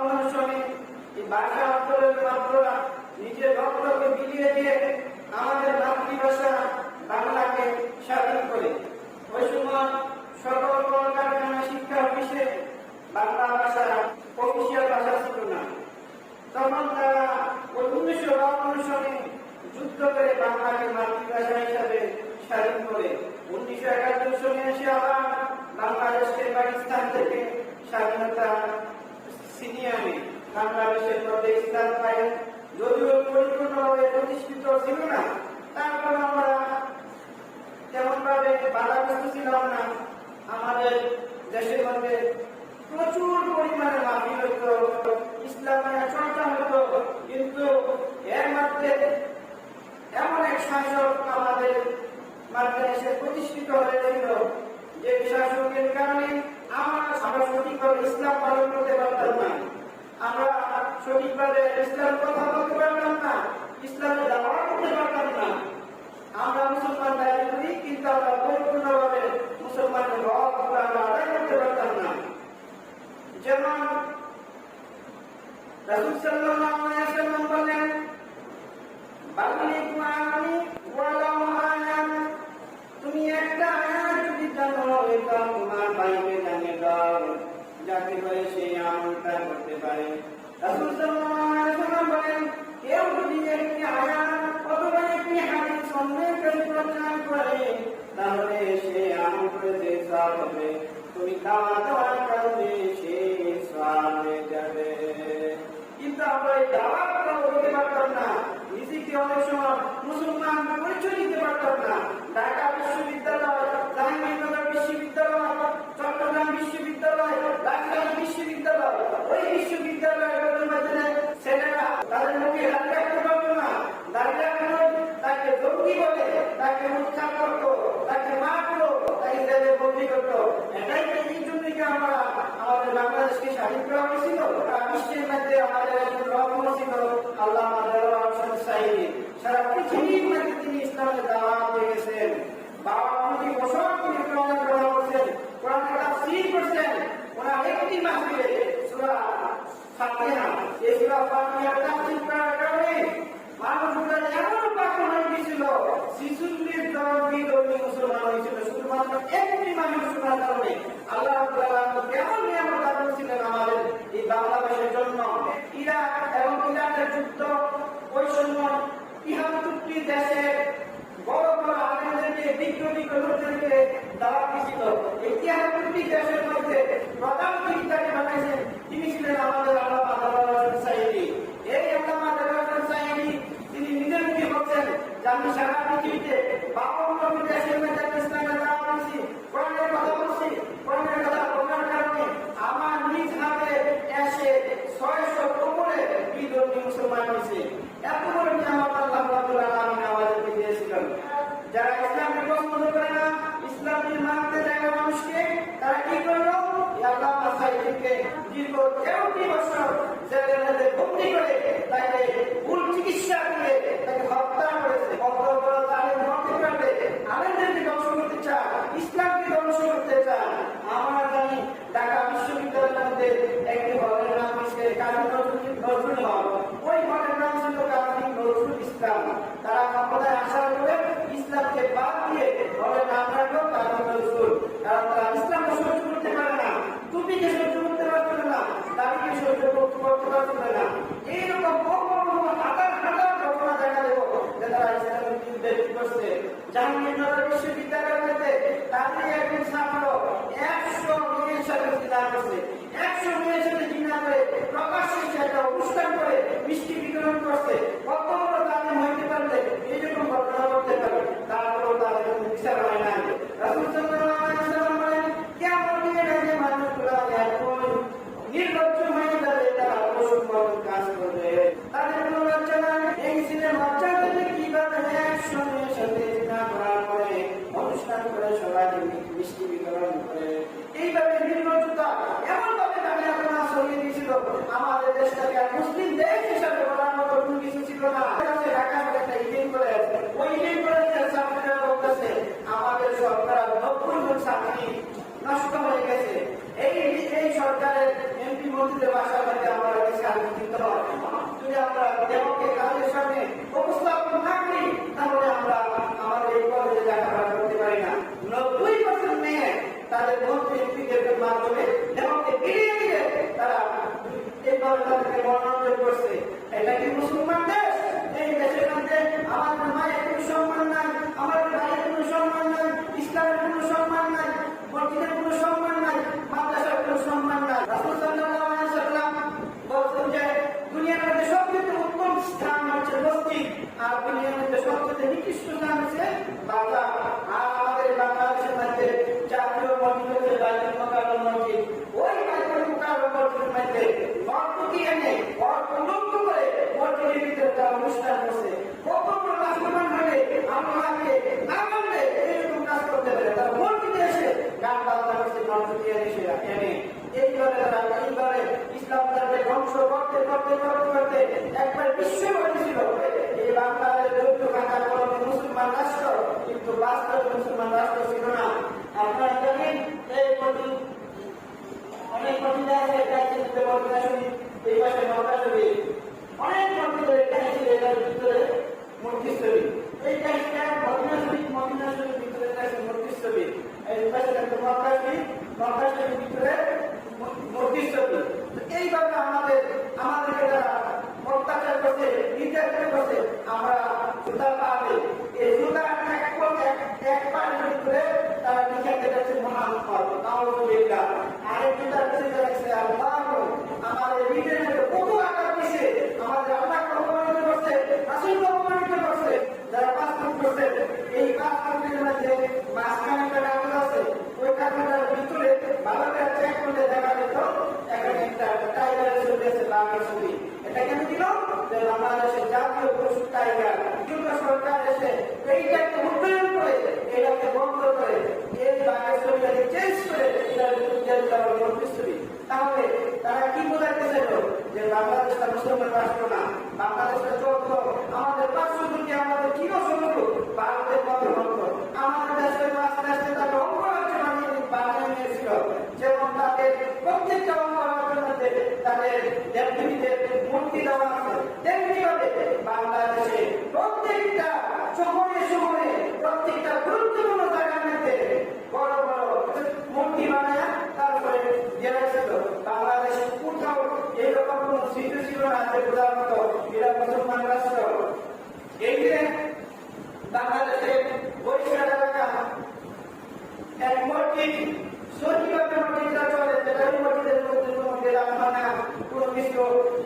অনুসরণে এই ভাষা আন্দোলনের মাধ্যমে নিজের রক্তকে বিলিয়ে দিয়ে আমাদের মাতৃভাষা বাংলাকে স্বাধীন করে। ওই সময় সকল কলকারখানা শিক্ষা অফিসে বাংলা ভাষা অফিসিয়াল ভাষা ছিল না। তখন তারা ওই 1952 সনে যুদ্ধ করে বাংলাকে মাতৃভাষা হিসাবে স্বাধীন করে 1971 সনে এসে আবার বাংলাদেশকে পাকিস্তান থেকে স্বাধীনতা ছিনিয়ে আনে। বাংলাদেশের মধ্যে ইসলাম পায় যদিও পরিপূর্ণভাবে প্রতিষ্ঠিত ছিল না, তারপর আমরা তেমন ভাবে বাধাগ্রস্ত ছিলাম না। আমাদের দেশের মধ্যে প্রচুর পরিমাণে মাহফিল হতো, ইসলামের চর্চা হতো, কিন্তু এর মধ্যে এমন এক শাসক আমাদের মাধ্যমে এসে প্রতিষ্ঠিত হয়েছিল যে শাসকের কারণে আমরা সঠিকভাবে ইসলাম পালন করতে পারতাম না। আমরা সঠিকভাবে ইসলাম কথা বলতে পারতাম না, ইসলামের দাওয়াত করতে পারতাম না। আমরা মুসলমান দাবি করি, কিন্তু আমরা পরিপূর্ণভাবে মুসলমানের হক আমরা আদায় করতে পারতাম না। যেমন রাসূল সাল্লাল্লাহু আলাইহি ওয়াসাল্লাম বলেন, বাল্লিগু আন্নী ওয়ালাউ আয়াত, তুমি একটা আয়াত যদি জানো এটা তোমার ভাইকে জানিয়ে দাও, যাতে করে সে আমলটা করতে পারে। রাসূল সাল্লাল্লাহু আলাইহি ওয়াসাল্লাম বলেন, কেউ যদি একটি আয়াত অথবা একটি হাদিস অন্যের কাছে প্রচার করে তাহলে সে আমল করেছে, সওয়াব হবে। তুমি দাওয়াত দেওয়ার কারণে সে সওয়াব হয়ে যাবে। কিন্তু আমরা এই দাওয়াতটা দিতে পারতাম না, নিজেকে অনেক সময় মুসলমান পরিচয় দিতে পারতাম না। ঢাকা বিশ্ববিদ্যালয়, জাহাঙ্গীরনগর বিশ্ববিদ্যালয়, চট্টগ্রাম বিশ্ববিদ্যালয়, রাজশাহী বিশ্ববিদ্যালয়, ওই বিশ্ববিদ্যালয়ের মধ্যে ছেলেরা তাদের মুখে দাঁড়িয়ে রাখতে পারতো না। দাঁড়িয়ে রাখলো, তাকে জঙ্গি বলে, তাকে উৎখাত করতো, তাকে মারতো, তাকে জেলে বন্দী করতো। এটাই এই জন্যই কি আমরা আমাদের বাংলাদেশকে স্বাধীন করা হয়েছিল। বিশ্বের মধ্যে আমাদের একজন রত্ন ছিল আল্লামা দেওয়ান হোসেন সাঈদী। সারা পৃথিবীর মধ্যে তিনি ইসলামের দাওয়াত দিয়ে গেছেন। 52 বছর তিনি কোরআন পড়া করছেন, কোরআনের তাফসীর করছেন। ওনার একটি মাহফিলে সূরা ফাতিহা, এই সূরা ফাতিহার তাফসীর করার কারণে মানুষগুলো এমন পাগল হয়ে গিয়েছিল, 46 জন বিধর্মী মুসলমান হয়েছিল শুধুমাত্র একটি মানুষ শোনার কারণে। আল্লাহ রাব্বুল আলামিন কেমন নিয়ামত দান করেছিলেন আমাদের এই বাংলাদেশের জন্য। ইরাক এবং ইরাকের যুদ্ধ, ওই সময় 73টি দেশের বড় বড় আলেমদেরকে, বিজ্ঞ লোকদেরকে দাওয়াত দিয়েছিল। এই 73টি দেশের মধ্যে প্রধান যিনি বানাইছেন তিনি ছিলেন আমাদের আল্লামা দেওয়ান হোসেন সাঈদী। এই আল্লামা দেওয়ান হোসেন সাঈদী তিনি নিজের মুখে বলছেন যে আমি সারা পৃথিবীতে 52টি দেশের মধ্যে ইসলামের দাওয়াত দিয়েছি, কোরআনের কথা বলছি, কোরআনের কথা বলার কারণে আমার নিজ হাতে এসে 600 উপরে বিধর্মী মুসলমান হয়েছে। এত বড় নিয়ামত আল্লাহ রাব্বুল আলামিন আমাদেরকে দিয়েছিলেন। যারা ইসলামকে পছন্দ করে না, ইসলামকে মানতে দেয় না মানুষকে, তারা কি করলো? আল্লামা সাঈদীকে দীর্ঘ 13টি বছর জেলের মধ্যে বন্দী করে তাকে ভুল চিকিৎসা করে তাকে হত্যা করেছে। কত বড় জালেম হতে পারবে? আলেমদেরকে ধ্বংস করতে চায়, ইসলামকে ধ্বংস করতে চায়। আমরা জানি ঢাকা বিশ্ববিদ্যালয়ের মধ্যে একটি হলের নাম হচ্ছে কাজী নজরুল হল। ওই হলের নাম ছিল কাজী নজরুল ইসলাম। তারা ক্ষমতায় আসার পরে ইসলামকে বাদ দিয়ে হলের নাম রাখলো কাজী নজরুল। কারণ তারা ইসলামকে সহ্য করতে পারে না, টুপিকে সহ্য করতে পারছিল না, দাড়িকে সহ্য করতে পারছিল না। এইরকম হাজার হাজার ঘটনা দেখা দেব যে তারা ইসলামের বিরুদ্ধে করছে। জাহাঙ্গীরনগর বিশ্ববিদ্যালয়ের মধ্যে তাদের একজন ছাত্র 100 মেয়ের সাথে জিনা করছে। 100 মেয়ের সাথে জিনা করে প্রকাশ্যে একটা অনুষ্ঠান করে মিষ্টি বিতরণ করছে। কত বড় জালেম হইতে পারলে এইরকম ঘটনা ঘটতে পারে? তারপরেও তাদের বিচার হয় না। রাসূল সাল্লাল্লাহু আলাইহি ওয়াসাল্লাম বলেন, কিয়ামত দিনের আগে মানুষগুলো এখন নির্লজ্জ হয়ে যাবে, তারা পশুর মতো কাজ করবে, তাদের কোনো লজ্জা নাই। এই ছিলেন লজ্জা দিলে কিভাবে 100 মেয়ের সাথে জিনা করার পরে অনুষ্ঠান করে সবাইকে মিষ্টি বিতরণ করে এইভাবে নির্লজ্জতা এমন ভাবে তাকে আপনারা ছড়িয়ে দিয়েছিল। আমাদের দেশটাকে মুসলিম দেশ হিসাবে বলার মতো কোনো কিছু ছিল না। ঢাকা একটা ইভেন্ট করে ওই ইভেন্ট করে ছাত্রীরা বলতেছে আমাদের সরকার 90 জন ছাত্রী নষ্ট হয়ে গেছে। এই সরকারের এমপি মন্ত্রীদের বাসার মধ্যে আমরা চিন্তা হয়। যদি আমরা দেহকে কাজের সামনে উপস্থাপন না করি তাহলে আমরা আমাদের এই কলেজে লেখাপড়া করতে পারি না। 90% মেয়ে তাদের মন্ত্রীদের মাধ্যমে দেহকে ফিরিয়ে দিয়ে তারা এইভাবে তাদেরকে মনোরঞ্জন করছে। এটা কি মুসলমান দেশ? এই দেশের মধ্যে আমাদের মায়ের কোনো সম্মান নাই, আমাদের ভাইয়ের কোনো সম্মান নাই, ইসলামের কোনো সম্মান নাই, মসজিদের কোনো সম্মান নাই, মাদ্রাসার কোনো সম্মান নাই। রাসূল সাল্লাল্লাহু আলাইহি ওয়াসাল্লাম বলছেন যে দুনিয়ার মধ্যে সবচেয়ে উত্তম স্থান হচ্ছে মসজিদ, আর দুনিয়ার মধ্যে সবচেয়ে নিকৃষ্ট স্থান হচ্ছে বাজার। আর আমাদের বাংলাদেশের মধ্যে জাতীয় মসজিদ হচ্ছে বাইতুল মুকাররম মসজিদ। ওই বাইতুল মুকাররম মসজিদের মধ্যে নর্তকী এনে অর্থ লুপ্ত করে মসজিদের ভিতরে তারা অনুষ্ঠান করছে। কত বড় মুসলমান হলে আল্লাহকে না মানলে এরকম কাজ করতে পারে। তারা মসজিদে এসে গান বাজনা করছে, নর্তকী এনে এইভাবে তারা এইভাবে ইসলাম ধর্মকে ধ্বংস করতে করতে করতে করতে একবার বিশ্বব্যাপী ছিল এই বাংলাদেশ দরিদ্র থাকা কোনো মুসলমান রাষ্ট্র, কিন্তু বাস্তবে মুসলমান রাষ্ট্র ছিল না। আপনারা জানেন এই অনেক মসজিদ আছে, এই পাশে নৌকাশরী, অনেক মসজিদের এটার ভিতরে মূর্তিস্থলী। এই কাহিনীটা মদিনাশরীর ভিতরে মূর্তিস্থলী, এই পাশে একটা নৌকাশরীর ভিতরে মূর্তিস্থলী। এইভাবে আমাদেরকে যারা অত্যাচার করছে, নির্যাতন করছে, আমরা জুতা পাবে এই জুতা এক পায়ের ভিতরে তারা লিখে যাচ্ছে মুহাম্মদ নাউযুবিল্লাহ, আরেক জুতার ভিতরে আছে আল্লাহ। আমাদের ভিতরে কত আঘাত দিছে, আমাদের আল্লাহকে অপমানিত করছে, রাসূলকে অপমানিত করছে। যারা পাঁচ ফুট করছে, এই পাঁচ ফুটের মধ্যে মাঝখানে একটা কাগজ আছে, ওই কাগজের ভিতরে ভালো করে চেক করলে দেখা যেত এখানে একটা টাইগারের ছবি আছে, বাঘের ছবি। এটা কেন দিল? যে বাংলাদেশের জাতীয় পশু টাইগার। কিন্তু সরকার এসে এইটাকে উন্নয়ন করে এটাকে বন্ধ করে এই বাঘের ছবিটাকে চেঞ্জ করে এটার মূর্তিস্থলী। তাহলে তারা কি বোঝাতে চাইল? যে বাংলাদেশটা মুসলমান রাষ্ট্র না, বাংলাদেশটা চলত আমাদের পার্শ্ববর্তী, আমাদের চিরশত্রু ভারতের মধ্যবর্ত। আমাদের দেশের আস্তে আস্তে তাকে অঙ্গরাজ্য বানিয়ে নিয়েছিল। যেমন তাদের প্রত্যেকটা অঙ্গরাজ্যের মধ্যে তাদের দেবদেবীদের মূর্তি দেওয়া আছে, তেমনি ভাবে বাংলাদেশে প্রত্যেকটা শহরে শহরে প্রত্যেকটা গুরুত্বপূর্ণ জায়গার মধ্যে বড় বড় মূর্তি বানায় তারপরে গেছিল। বাংলাদেশে কোথাও এইরকম কোন স্মৃতি ছিল না যে বোঝার মতো এরা মুসলমান রাষ্ট্র। এই যে বাংলাদেশের বরিশাল এলাকা এক মসজিদ সঠিকভাবে মসজিদটা চলে, যেটা ওই মসজিদের মধ্যে কোনো রাখা না, কোনো কিছু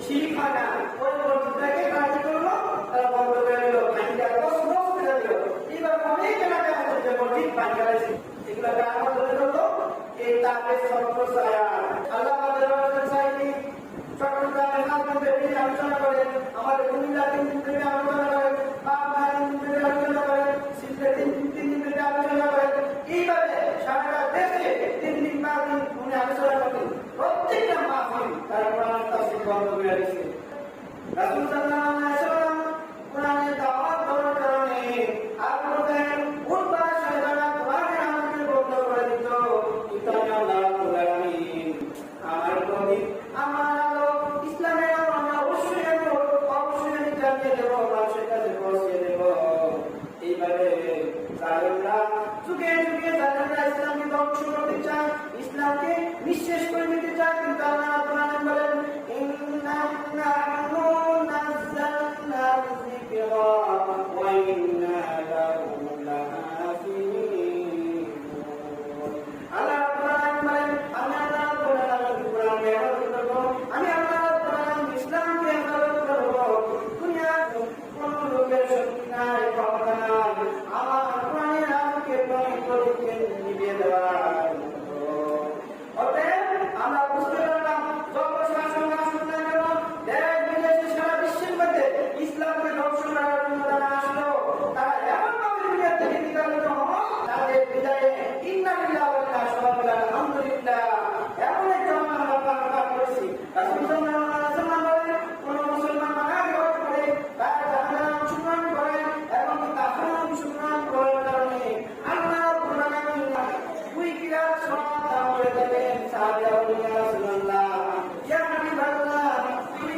শিরিক হয় না, ওই মসজিদটাকে কাজ করলো, তারা বন্ধ করে দিল, পানিটা কষ্ট করে দিল। এইবার অনেক এলাকা আছে যে মসজিদ পানি গেছে, এগুলোকে আমাদের হলো এই তাপের সম্প্রসারণ। আল্লাহ আমাদের চাইনি চট্টগ্রামের মাধ্যমে আলোচনা করেন, আমাদের কুমিল্লা 3 দিন ধরে আলোচনা করেন, পাবনা 3 দিন ধরে আলোচনা করেন, সিলেটে 3 দিন ধরে আলোচনা করেন। এইভাবে সারা দেশে 3 দিন 5 দিন উনি আলোচনা করেন। প্রত্যেকটা মাহফিল তার কোরআন তাফসীর বন্ধ করে দিয়েছে। রাসূল সাল্লাল্লাহু আলাইহি ওয়াসাল্লাম কোরআনের দাওয়াত দেওয়ার কারণে আর বলেন উঠবা শয়তানরা কোরআনের আমাকে বন্ধ করে দিত। ইতানা আল্লাহুল আলামিন আমার নবী আমার আলো ইসলামের আমরা অবশ্যই জানিয়ে দেব, মানুষের কাছে পৌঁছে দেব। এইভাবে জালেমরা যুগে যুগে জালেমরা ইসলামকে ধ্বংস করতে চায়, ইসলামকে নিঃশেষ করে দিতে চায়। কিন্তু আল্লাহ কোরআনে বলেন ইন্না নাহনু নাযালনা যিকরা ওয়া ইন্না লাহু লাহাফিজুন। আল্লাহ কোরআনে বলেন আমি আল্লাহ কোরআনে আমি আল্লাহ কোরআন ইসলামকে হেফাজত করব। দুনিয়ার কোন লোকের শক্তি নাই, ক্ষমতা নাই আমার কোরআনের আলোকে পরিপূর্ণ নিভিয়ে দেওয়ার। অতএব আমরা বুঝতে পারলাম যত শাসন আসুন না কেন, দেশ বিদেশে সারা বিশ্বের মধ্যে ইসলামকে ধ্বংস করার জন্য যারা আসলো তারা এমনভাবে দুনিয়া থেকে বিতাড়িত হল, তাদের বিদায়ে ইন্না লিল্লাহি ওয়া ইন্না ইলাইহি রাজিউন আলহামদুলিল্লাহ। এমন একটা আমরা পাঠ করেছি। রাসূল সাল্লাল্লাহু আলাইহি ওয়াসাল্লাম বলেন কোন মুসলমান মানাবি করে তার জাহান্নামে অংশগ্রহণ করে এবং কাফের অংশগ্রহণ করার কারণে আল্লাহ কোরআনে দুই কিরাত সওয়াব দান করে দেবেন। সাহাবায়ে রাসূলুল্লাহ ইয়া হাবিবাল্লাহ দুই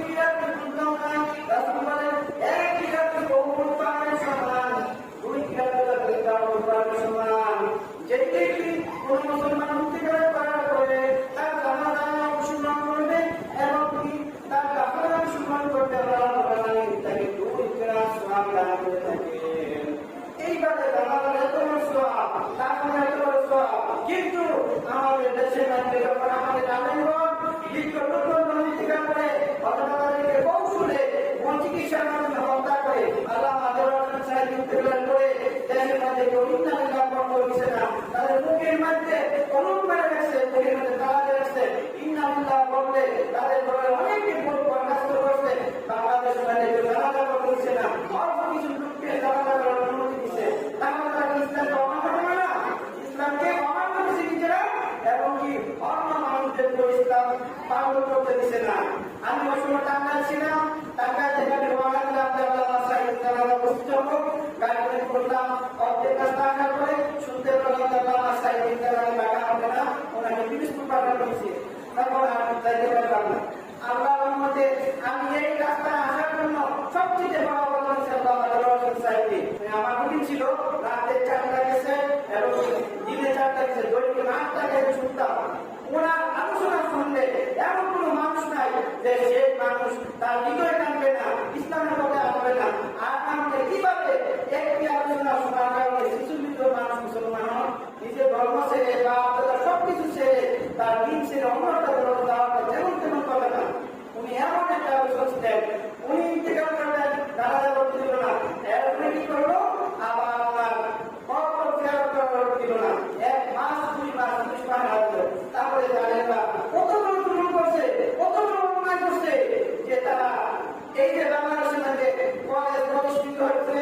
কোন মুসলমান ইন্তেকাল করার পরে তার জানাজা মুসলমান করবে এবং কি তার কাফন মুসলমান করতে তাকে 2 কিরাত সওয়াব দান করে থাকে। এইভাবে জানাজার এত সওয়াব, কাফনের এত সওয়াব, কিন্তু আমাদের দেশের মধ্যে যখন আমাদের আলেমগণ ইন্তেকাল করে অথবা তাদেরকে কৌশলে চিকিৎসার মাধ্যমে হত্যা করে আল্লাহ আমাদের সাহায্য ইন্তেকাল করে দেশের মধ্যে বিভিন্ন নিরাপদ করেছে না, তাদের মুখের মধ্যে কলম মেরে গেছে, মুখের মধ্যে তালা গেছে, ইন্নালিল্লাহ বললে তাদের ঘরে অনেককে বরখাস্ত করছে, বাংলাদেশ মানে জানাজা করছে না, অল্প কিছু লোককে জানাজা করার অনুমতি দিচ্ছে। তাহলে তারা ইসলামকে অমান্য করে না, ইসলামকে অমান্য করেছে নিজেরা এবং কি অন্য মানুষদের ইসলাম পালন করতে দিচ্ছে না। আমি ওই সময় টাঙ্গাইল ছিলাম, টাঙ্গাইল থেকে আমি রওনা দিলাম যে আল্লাহ সাইদ জানাজা বসতে হবো, গাড়ি করে করলাম, অর্ধেক রাস্তা আসার পরে শুনতে পেলাম যে আল্লাহ সাইদ জানাজা বাঁকা হবে না, ওনাকে পিরিজপুর পাঠানো হয়েছে। তারপর আমি যাইতে পারলাম না। আল্লাহর রহমতে আমি এই রাস্তায় আসার জন্য সবচেয়ে বড় কথা হচ্ছে আল্লাহ সাইদকে আমার রুটিন ছিল রাতে 4টা গেছে এবং দিনে 4টা গেছে, দৈনিক 8টা গেছে শুনতাম। ওনার আলোচনা শুনলে এমন কোনো মানুষ নাই যে সেই মানুষ তার হৃদয় টানবে না, ইসলামের পথে আসবে না। আর আমাকে কিভাবে একটি আলোচনা শোনার কারণে শিশুবৃদ্ধ মানুষ মুসলমান হন, নিজের ধর্ম ছেড়ে বা সবকিছু ছেড়ে তার দিন ছেড়ে অন্যটা ধর্ম দেওয়াটা যেমন তেমন করে না। উনি এমন একটা আলোচনা ছিলেন, উনি ইন্তেকাল করলেন, জানাজা করতে দিল না, এরপরে কি করলো আবার আমার দিল না, 1 মাস 2 মাস পুলিশ পাঠালো। তারপরে জানেন না কতগুলো জুলুম করছে, কতগুলো অন্যায় করছে যে তারা এই যে বাংলাদেশের মধ্যে কলেজ প্রতিষ্ঠিত হচ্ছে,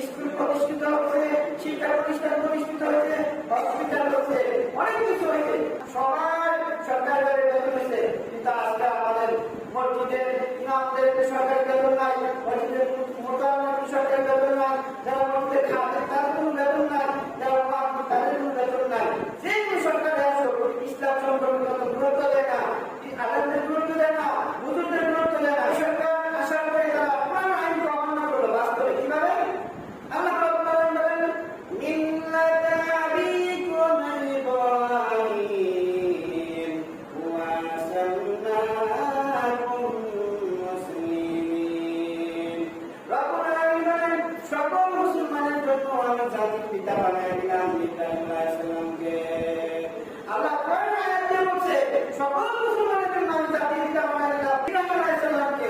স্কুল প্রতিষ্ঠিত হচ্ছে, শিক্ষা প্রতিষ্ঠান প্রতিষ্ঠিত হচ্ছে, হসপিটাল হচ্ছে, অনেক কিছু হয়েছে, সবাই সরকারি বেতন হয়েছে। কিন্তু আজকে আমাদের মসজিদের ইমামদের সরকারি বেতন নাই, মসজিদের মোতাবেক সরকারি বেতন নাই, যারা মসজিদের খাতে তার কোনো বেতন নাই, যারা তাদের কোনো বেতন নাই। যে কোনো সরকারে আসো ইসলাম সম্পর্কে গুরুত্ব দেয় না, আলেমদের গুরুত্ব দেয় না, হুজুরদের গুরুত্ব দেয় না। সরকার আসার পরে তারা পুরানো আইনকে অমান্য করলো। বাস্তবে কিভাবে আল্লাহ বলেন মিল্লাতা আবিকুম ইব্রাহিম ওয়া সাল্লাল্লাহু মুসলিমিন। রব্বুল আলামিন সকল মুসলমানের জন্য আমি জাতির পিতা বানায় দিলাম ইব্রাহিম আলাইহিস সালামকে। আল্লাহ কোরআন আয়াতে বলছে সকল মুসলমানের জন্য আমি জাতির পিতা বানায় দিলাম ইব্রাহিম আলাইহিস সালামকে।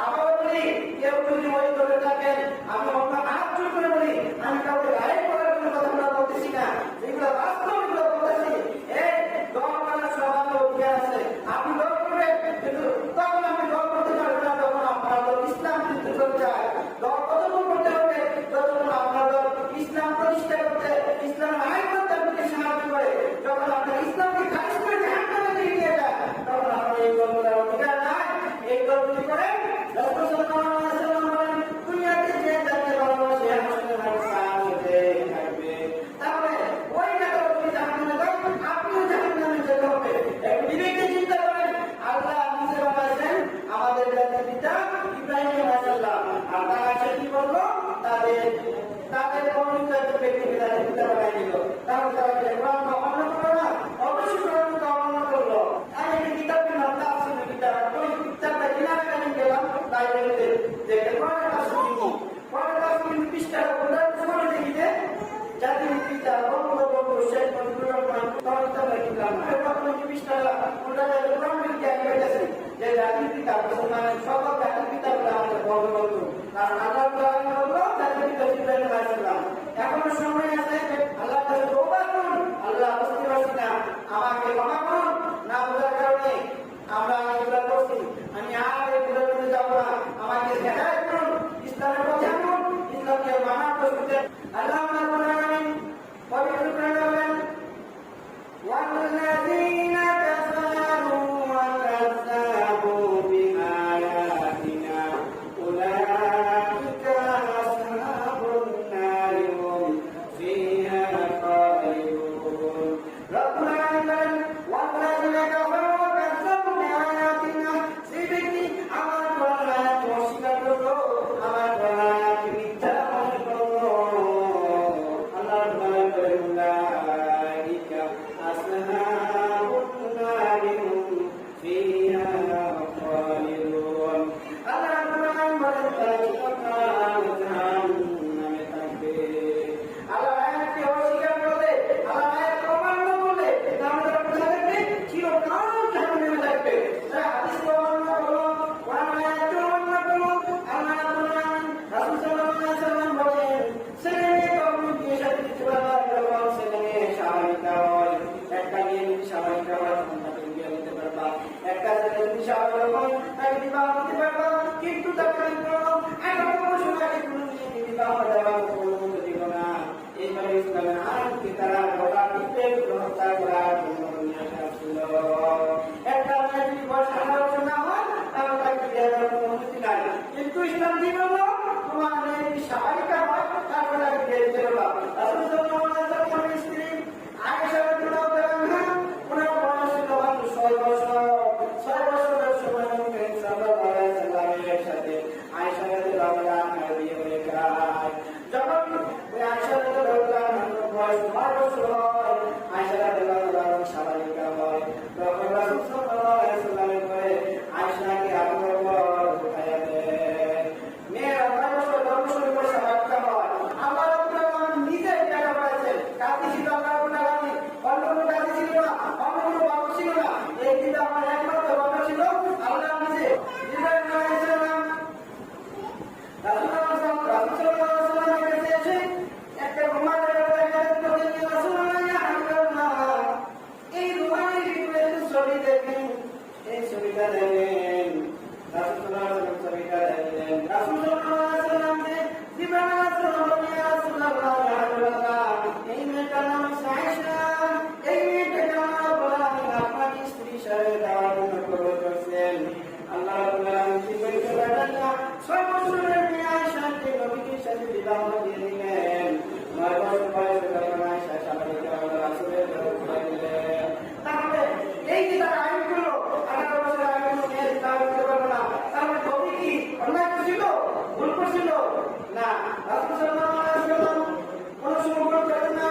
আবার বলি কেউ যদি ওই দলে থাকেন, আমি অন্য হাত জোর করে বলি, আমি কাউকে রায় করার জন্য কথাগুলো বলতেছি না, যেগুলো বাস্তব এগুলো বলতেছি। এই দল করার সবার অধিকার আছে, আপনি দল করবেন, কিন্তু তখন আপনি দল করতে পারবেন না যখন আপনার দল ইসলাম কিন্তু করতে হয়। দল কতক্ষণ করতে হবে যতক্ষণ আপনার দল ইসলাম প্রতিষ্ঠা করতে, ইসলামের আইন করতে আপনাকে সাহায্য করে। যখন আপনার ইসলামকে খারিজ করে জাহান্নামে নিয়ে যায়, তখন আপনার এই দলগুলোর অধিকার নাই। এই দলগুলি করেন রাসূল সাল্লাল্লাহু আলাইহি ওয়াসাল্লাম বলেন, দুনিয়াতে যে যাকে ভালোবাসে আসলে সাথে থাকবে। তাহলে ওই দলগুলি জাহান্নামে যায়, আপনিও জাহান্নামে যেতে হবে। একটু বিবেকে চিন্তা করেন। আল্লাহ নিজে বানাইছেন আমাদের জাতির পিতা ইব্রাহিম আলাইহিস সালাম, আর তারা কি করলো? তাদের কমিউনিটি ব্যক্তিকে তাদের পিতা বানাই দিল। তাহলে তারা কোরআনকে অমান্য করলো না? অবশ্যই কোরআনকে অমান্য করলো। আমি একটি কিতাব কিনলাম, তাফসীরের কিতাব, ওই কিতাবটা কেনার কারণে গেলাম লাইব্রেরিতে, যে কোরআনের তাফসীর কিনি। কোরআনের তাফসীর পৃষ্ঠাটা কোরআন দেখিতে জাতির পিতা বঙ্গবন্ধু শেখ মুজিবুর রহমান কিতাবটা কিনলাম। তখন এই পৃষ্ঠাটা কোরআন বিজ্ঞান পেয়েছে যে জাতির পিতা মুসলমানের সকল জাতির পিতা বলে আমাদের বঙ্গবন্ধু, কারণ আল্লাহ বললো জাতির পিতা ইব্রাহিম আলাইহিস সালাম। এখনো সময় আছে, আল্লাহ কাছে তওবা করুন। আল্লাহ বুঝতে পারছি না, আমাকে ক্ষমা করুন, না বোঝার কারণে আমরা এগুলো করছি, আমি আর এগুলোর মধ্যে যাবো না। আমাকে হেদায়েত করুন, ইসলামের পথে আনুন, ইসলামকে মানার প্রস্তুত। আল্লাহ রাব্বুল আলামিন পবিত্র কোরআনে বলেন, والذين كفروا وكذبوا بآياتنا أولئك أصحاب النار هم فيها خالدون. ربنا يقول والذين كفروا وكذبوا بآياتنا سيبكي আমার কোরআন অস্বীকার করলো, আমার কোরআন মিথ্যা মনে করলো। আল্লাহ বলেন أصحاب النار هم فيها خالدون আল্লাহ রাব্বুল বলেন তারা জাহান্নামে থাকবে আল্লাহ আয়াতকে অস্বীকার করলে আল্লাহ আয়াতকে অমান্য করলে তাহলে কোথায় থাকবে চিরকাল জাহান্নামে থাকবে তারা হাদিস অমান্য করলো কোরআন আয়াতকে অমান্য করলো আল্লাহ রাব্বুল রাসূল সাল্লাল্লাহু আলাইহি ওয়াসাল্লাম বলেন ছেলে কওমকে সাথে দিতে পারবা এরকম ছেলে স্বাভাবিক হয় একটা মেয়ে স্বাভাবিক হয় সন্তানকে বিয়ে দিতে পারবা একটা ছেলে স্বাভাবিক হয় তাকে বিবাহ দিতে পারবা কিন্তু তাকে কোনো একটা পড়াশোনাকে কোনো নিয়ে বিবাহ দেওয়া কোনো দিব না এইভাবে ইসলামের আইনকে তারা গোটা বিশ্বে হত্যা করার জন্য নিয়ে আসছিল একটা মেয়ে যদি বয়স 18 বছর না হয় তাহলে তাকে বিয়ে দেওয়ার কোনো অনুমতি নাই কিন্তু ইসলাম কি বললো তোমার মেয়ে যদি স্বাভাবিক হয় তারপরে তাকে বিয়ে দিতে পারবা রাসূল সাল্লাল্লাহু আলাইহি ওয়াসাল্লামের স্ত্রী আয়েশা রাদিয়াল্লাহু তাআলা ওনার বয়স ছিল মাত্র 6 বছর 6 বছরের সময় নবী সাল্লাল্লাহু আলাইহি ওয়াসাল্লামের সাথে আয়েশা রাদিয়াল্লাহু তাআলা বিয়ে হয়ে যায় যখন ওই আয়েশা রাদিয়াল্লাহু তাআলার বয়স 12 বছর হয় আয়েশা রাদিয়াল্লাহু তাআলা স্বাভাবিক হয় তখন রাসূল সাল্লাল্লাহু আলাইহি ওয়াসাল্লামের পরে আয়েশাকে আবু বকর উঠায়া দেন মেয়েরা 12 বছর 10 বছরের পরে স্বাভাবিক হয় আল্লাহ রাব্বুল আলামিন নিজে টাকা পাইছেন কাজী ছিল আল্লাহ রাব্বুল আলামিন অন্য কোনো কাজী ছিল না অন্য কোনো বাবা ছিল না এই কিন্তু আমার একমাত্র বাবা ছিল আল্লাহ নিজে ইব্রাহিম আলাইহিস সালাম রাসূলুল্লাহ সাল্লাল্লাহু আলাইহি ওয়াসাল্লামের কাছে এসে একটা রুমালের উপরে হাত করে দিয়ে রাসূলুল্লাহ ইয়া হাবিবাল্লাহ এই রুমালের ভিতরে একটু ছবি দেখেন এই ছবিটা দেখেন রাসূলুল্লাহ সাল্লাল্লাহু আলাইহি ওয়াসাল্লাম ছবিটা দেখেন রাসূলুল্লাহ সাল্লাল্লাহু আলাইহি ওয়াসাল্লাম জিবরাইল আলাইহিস সালাম ইয়া রাসূলুল্লাহ ইয়া হাবিবাল্লাহ এই মেয়েটার নাম আয়েশা এই মেয়েটাকে আমার বলা আপনার স্ত্রী হিসেবে দেওয়ার জন্য কবুল করছেন আল্লাহ রাব্বুল আলামিন কি বলতে পারেন 6 বছরের মেয়ে আয়েশাকে নবীর সাথে বিবাহ দিয়ে দিলেন 9 বছর বয়সে যখন আয়েশা স্বাভাবিক হলো রাসূলের ঘরে দিলেন তাহলে এই যে তারা আইন করলো 18 বছর আগে মেয়ে বিবাহ করতে পারবে না তাহলে নবী কি অন্যায় করছিল ভুল করছিল না রাসূল সাল্লাল্লাহু আলাইহি ওয়াসাল্লাম কোন সময় ভুল করেন না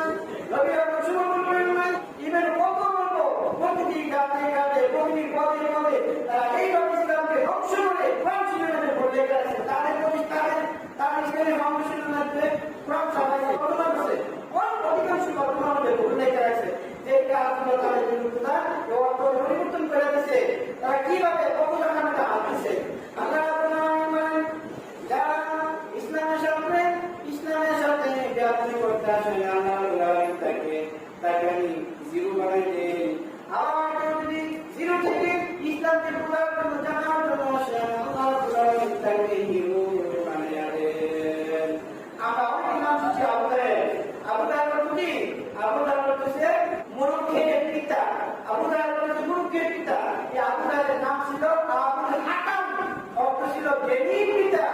নবী আর কোন সময় ভুল করেন না ইভেন কত বলবো প্রতিটি গাতে গাতে প্রতিটি পদে পদে তারা এইভাবে ইসলামকে ধ্বংস করে কোরআন সুন্নাহকে ভুলে গেছে তাদের প্রতি তাদের ইসলামের অনুশীলনাতে কোরআন সবাইকে ঘটনা করছে কোন অধিকাংশ ঘটনা মধ্যে ভুলে গেছে যে কাজগুলো তাদের বিরুদ্ধে পরিবর্তন করে দিয়েছে তারা কিভাবে কত টাকা হাতিয়েছে আল্লাহ রাব্বুল আলামিন যারা ইসলামের সাথে ব্যাপারী করতে আসে আল্লাহ রাব্বুল আলামিন তাকে আমি জিরো বানাই দেন আবার যদি জিরো থেকে ইসলামকে প্রচার করতে জানার জন্য আসে আল্লাহ রাব্বুল আলামিন তাকে হিরো বানিয়ে দেন আমরা অনেক নাম শুনছি আবু তাহের কি আবু তাহের হচ্ছে মুরুখের পিতা আবু তাহের হচ্ছে মুরুখের পিতা এই আবু তাহের নাম ছিল আবুল হাকাম অর্থ ছিল জ্ঞানীর পিতা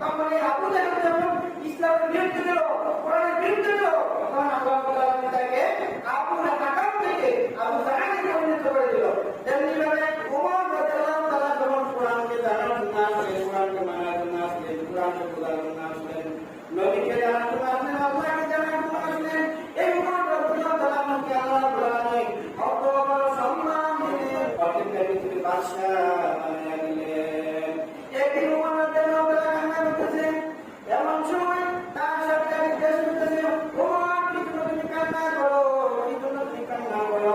তখন এই আবু তাহের যখন ইসলামের বিরুদ্ধে ছিল কোরআনের বিরুদ্ধে ছিল তখন আল্লাহ তাআলা তাকে আবুল হাকাম থেকে আবু তাহের পরিণত করে দিল তেমনি ভাবে ওমর রাদিয়াল্লাহু তাআলা যখন কোরআনকে জানার জন্য আসলেন কোরআনকে মানার জন্য আসলেন কোরআনকে বোঝার জন্য আসলেন নবীকে জানার জন্য আসলেন আল্লাহকে জানার জন্য আসলেন এই ওমর রাদিয়াল্লাহু তাআলা কে আল্লাহ রাব্বুল আলামিন অত বড় সম্মান দিলেন প্রত্যেকটা পৃথিবীর বাদশা বানিয়ে দিলেন একদিন ওমর রাদিয়াল্লাহু তাআলা কান্না করতেছেন এমন সময় তার সাথে জিজ্ঞেস করতেছে ওমর তুমি কান্না করো তুমি কান্না করো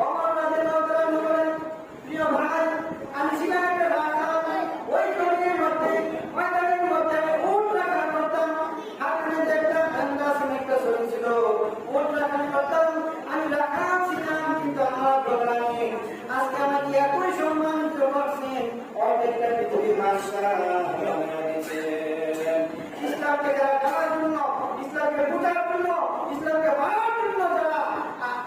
ওমর রাদিয়াল্লাহু তাআলা বলেন প্রিয় ভাই আমি ছিলাম একটা রাজা ওই জমির মধ্যে ময়দানের মধ্যে উট রাখার করতাম হাতে দেখতাম আন্দাজ একটা শরীর ছিল উট রাখার করতাম আমি রাখা ছিলাম কিন্তু আমার প্রোগ্রামে আজকে আমাকে একই সম্মানিত করছেন অর্ধেকটা পৃথিবীর বাদশা ইসলামকে যারা জানার জন্য ইসলামকে বোঝার জন্য ইসলামকে মানার জন্য যারা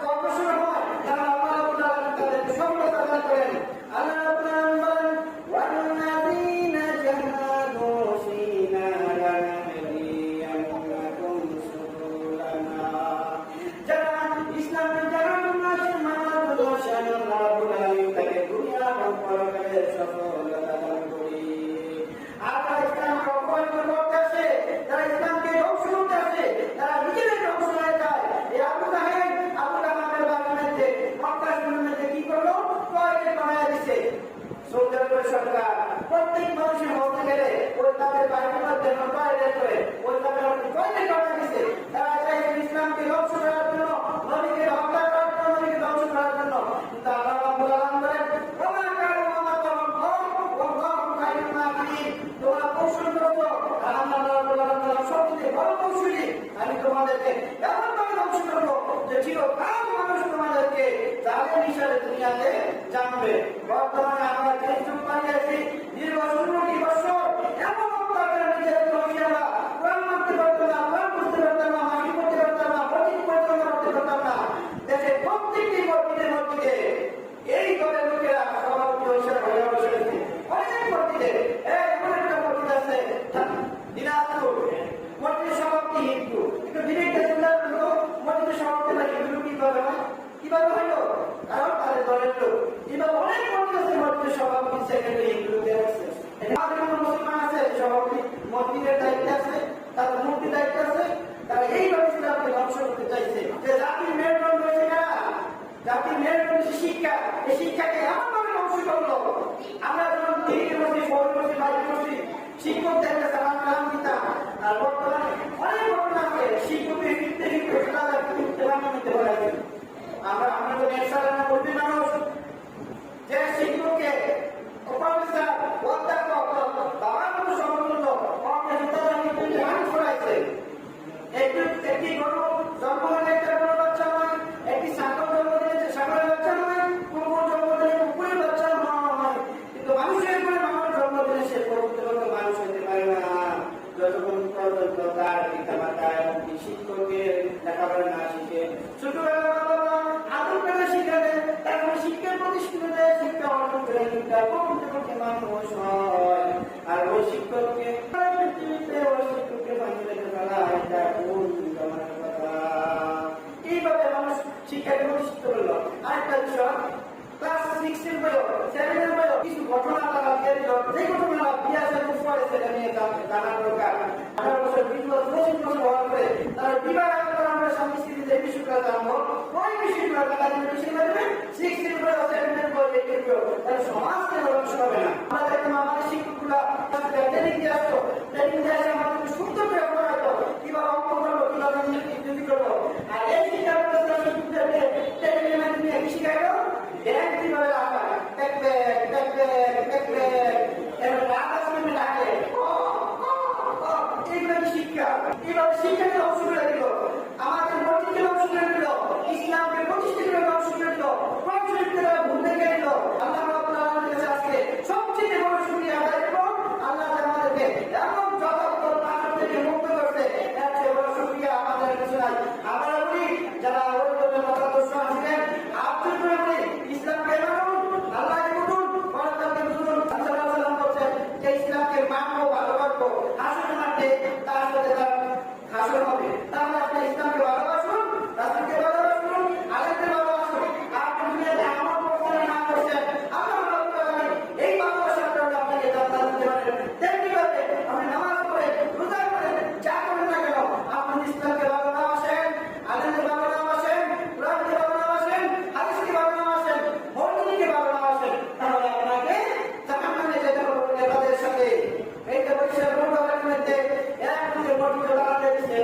অগ্রসর হয় যারা আল্লাহ রাব্বুল আলামিন তাদেরকে সফলতা দান করেন আল্লাহ রাব্বুল আলামিন বলেন ওয়াল্লাযীনা জাহাদু ফীনা লানাহদিয়ান্নাহুম সুবুলানা যারা ইসলামকে জানার জন্য মানার জন্য আল্লাহ রাব্বুল আলামিন তাকে দুনিয়া এবং পরকালে সফলতা দান করি আর ইসলাম করতে আসে তারা করে সরকার প্রত্যেক মানুষের মধ্যে গেলে ওই তাদের বাড়ির মধ্যে বাইরে করে ওই তাদের কয়টা কথা দিচ্ছে তারা চাইছে ইসলামকে ধ্বংস করার জন্য নবীকে হত্যা করার জন্য নবীকে ধ্বংস করার জন্য কিন্তু আল্লাহ রাব্বুল আলামিন বলেন ওমা কারু ওমা তারাম ওয়াল্লাহু খায়রুল মাকিরিন তোমরা কৌশল করছো আর আল্লাহ রাব্বুল আলামিন সবচেয়ে বড় কৌশলী আমি তোমাদেরকে এমন ভাবে ধ্বংস করবো যে চিরকাল মানুষ তোমাদেরকে জালেম হিসাবে দুনিয়াতে জানবে। বর্তমানে আমরা যে যুগ পাইয়াছি দীর্ঘ 16টি বছর এমন অত্যাচার নিজেদের মহিলারা কোরআন মানতে পারতো না, কোরআন বুঝতে পারতাম না, মাটি করতে পারতাম না, প্রতীক পরিচালনা করতে পারতাম না। দেশের প্রত্যেকটি মসজিদের মসজিদে এই দলের লোকেরা সভাপতি হিসেবে হয়ে বসে গেছে। অনেক মসজিদে এমন একটা মসজিদ আছে দিনাজপুর মসজিদের সভাপতি হিন্দু, কিন্তু ডিরেক্টর মসজিদের সভাপতি না হিন্দু কিভাবে হয়? কিভাবে হইল? কারণ তাদের দলের লোক। এবার অনেক মসজিদের মসজিদের সভাপতি সেক্রেটারি হিন্দুদের আছে। আমাদের কোনো মুসলমান আছে সভাপতি মসজিদের দায়িত্বে আছে, তাদের মূর্তির দায়িত্বে আছে, তারা এইভাবে ইসলামকে ধ্বংস করতে চাইছে। যে জাতির মেরুদণ্ড রয়েছে না, জাতির মেরুদণ্ড শিক্ষা, এই শিক্ষাকে এমনভাবে ধ্বংস করলো। আমরা যখন দিল্লি বসি, শহরে বসি, বাইরে বসি, শিক্ষকদের কাছে সালাম দিতাম। আর বর্তমানে অনেক ঘটনা আছে শিক্ষকের নিতে বলা যায়। আমরা তো নেশালানা করতে মানুষ যে শিক্ষককে অপারেশন অধ্যাপক বাবার মতো সমতুল্য মানুষ করাইছে। একটি গরু জন্ম হলে একটা গরু বাচ্চা হয়, একটি ছাগল জন্ম দিয়েছে ছাগলের বাচ্চা হয়, কুকুর জন্ম দিলে কুকুরের বাচ্চা হয়। কিন্তু মানুষের করে মানুষ জন্ম দিলে সে পরবর্তী মানুষ হইতে পারে না যতক্ষণ পর্যন্ত তার পিতা মাতা এমনকি শিক্ষকের লেখাপড়া না শিখে। ছোটবেলা আদর করে শিখালে তারপরে শিক্ষার প্রতিষ্ঠানে শিক্ষা অর্জন করে মানুষ হয়। আর ওই শিক্ষককে পৃথিবীতে ওই শিক্ষককে বানিয়ে রেখে ফেলা এটা কোন কথা? এইভাবে মানুষ শিক্ষাকে প্রতিষ্ঠিত করলো। আরেকটা বিষয় ক্লাস 6 এর বয়স 7 এর বয়স কিছু ঘটনা তারা দিয়ে দিল, যে ঘটনা বিয়াসের উপরে সেটা নিয়ে জানার দরকার। 18 বছর 20 বছর 25 বছর হওয়ার পরে তারা বিবাহ করার স্বামী স্ত্রী যে বিষয়টা জানবো ওই বিষয়গুলো তারা বিষয় দেবে 6 এর বয়স 7 এর বয়স দেখে তাহলে সমাজকে ধ্বংস হবে না। আমরা দেখতাম আমাদের শিক্ষকগুলা ট্রেনিং দিয়ে আসতো, ট্রেনিং দিয়ে আসে আমাদেরকে সুন্দর করে পড়াইতো কিভাবে অঙ্ক করবো, কিভাবে ইংরেজি করবো। আর এই শিক্ষা ট্রেনিংয়ের মাধ্যমে কি শিখাইলো? ব্যাংক কিভাবে রাখা, দেখবে এবার রাত আসলে ডাকে এইভাবে শিক্ষা, এইভাবে শিক্ষাকে ধ্বংস করে দিল, আমাদের মসজিদকে ধ্বংস করে দিল, ইসলামকে প্রতিষ্ঠিত করে ধ্বংস করে দিল, কোরআন শরীফকে তারা ভুলতে গেল। আল্লাহ রাব্বুল আলামিনের কাছে আজকে সবচেয়ে বড় শুকরিয়া আদায় করব, আল্লাহ আমাদেরকে এমন যথাযথ পাথর থেকে মুক্ত করছে, এর চেয়ে বড় শুকরিয়া আমাদের কাছে নাই। আমরা বলি যারা ওই মতাদর্শ আছেন আপনি বলি ইসলামকে মানুন, আল্লাহকে বুঝুন, পরকালকে বুঝুন। সাল্লাল্লাহু আলাইহি ওয়াসাল্লাম বলেন যে ইসলামকে মানবো, ভালোবাসবো, হাসর মাঠে তার সাথে তার হাসর হবে। তাহলে আপনি ইসলামকে ভালোবাসুন, রাসূলকে ভালোবাসুন, আলেমকে ভালোবাসুন। আপনি দুনিয়াতে আমল করছেন না করছেন আল্লাহ রাব্বুল আলামিন এই ভালোবাসার কারণে আপনাকে জান্নাত দিতে পারেন। তেমনিভাবে আপনি নামাজ পড়ে রোজা করে যা করেন না কেন আপনি ইসলামকে ভালোবাসেন, আলেমকে ভালোবাসেন, কোরআনকে ভালোবাসেন, হাদিসকে ভালোবাসেন, মৌলবীকে ভালোবাসেন, তাহলে আপনাকে জান্নাতে যেতে হবে নেতাদের সাথে। এইটা বলছে রোজার মধ্যে এক দুই মসজিদ দাঁড়াতে দিচ্ছে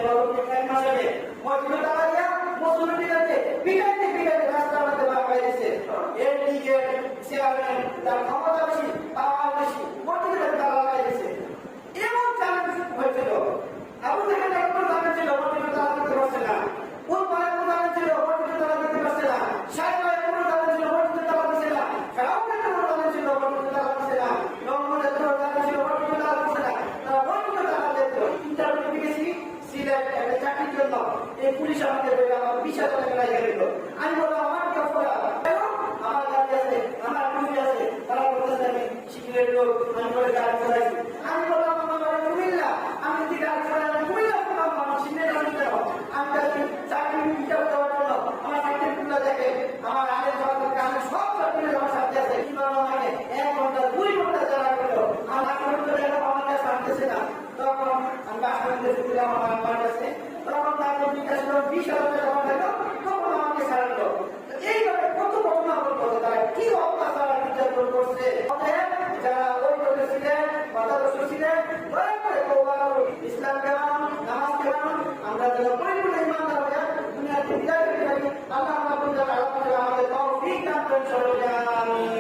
এক মাসে মসজিদ দাঁড়াইয়া মুসলমানদেরকে পিটাইতে রাস্তার মধ্যে বাড়াই দিচ্ছে। এর লিগের চেয়ারম্যান তার ক্ষমতা বেশি, পাওয়ার বেশি, মসজিদের দাঁড়াই দিচ্ছে। এমন চ্যালেঞ্জ হয়েছিল। আবু থেকে জানা ছিল মসজিদে তারা দিতে পারছে না, কোন পাড়ায় জানা ছিল মসজিদে তারা দিতে পারছে না, সাহেবায় কোনো জানা ছিল মসজিদে তারা দিচ্ছে না, ফেরাউনের কোনো জানা ছিল মসজিদে তারা দিচ্ছে না, নমরুদের কোনো জানা ছিল মসজিদে তারা দিচ্ছে না। তারা মসজিদে তারা দিত। ইন্টারভিউ গেছি সিলেট একটা চাকরির জন্য, এই পুলিশ আমাকে বলে আমার 20,000 টাকা লাগিয়ে দিল। আমি বললাম আমার কি অপরাধ? আমার গাড়ি আছে, আমার পুলিশ আছে, তারা বলতেছে আমি সিকিউরিটি লোক, আমি বলে গাড়ি চালাইছি। আমি বললাম আমার বাড়ি কুমিল্লা, আমি যদি গাড়ি চালাই কুমিল্লা বললাম আমার সিলেট আমি কেন আমি চাকরি ইন্টারভিউ দেওয়ার জন্য আমার সার্টিফিকেটগুলো দেখে আমার আগের জবাবকে আমি সব সার্টিফিকেট আমার সাথে আছে। কিভাবে আমাকে 1 ঘন্টা 2 ঘন্টা যারা করলো আমার আমার কাছে আনতেছে না। তখন আমি বাসাতে দিলাম আমার কাছে, তখন তাদের বিকাশ 20,000 টাকা পাঠালো, তখন আমাকে ছাড়লো। এইভাবে কত ঘটনা বলতো তারা কি অত্যাচার বিচার করছে। যারা চলে যান।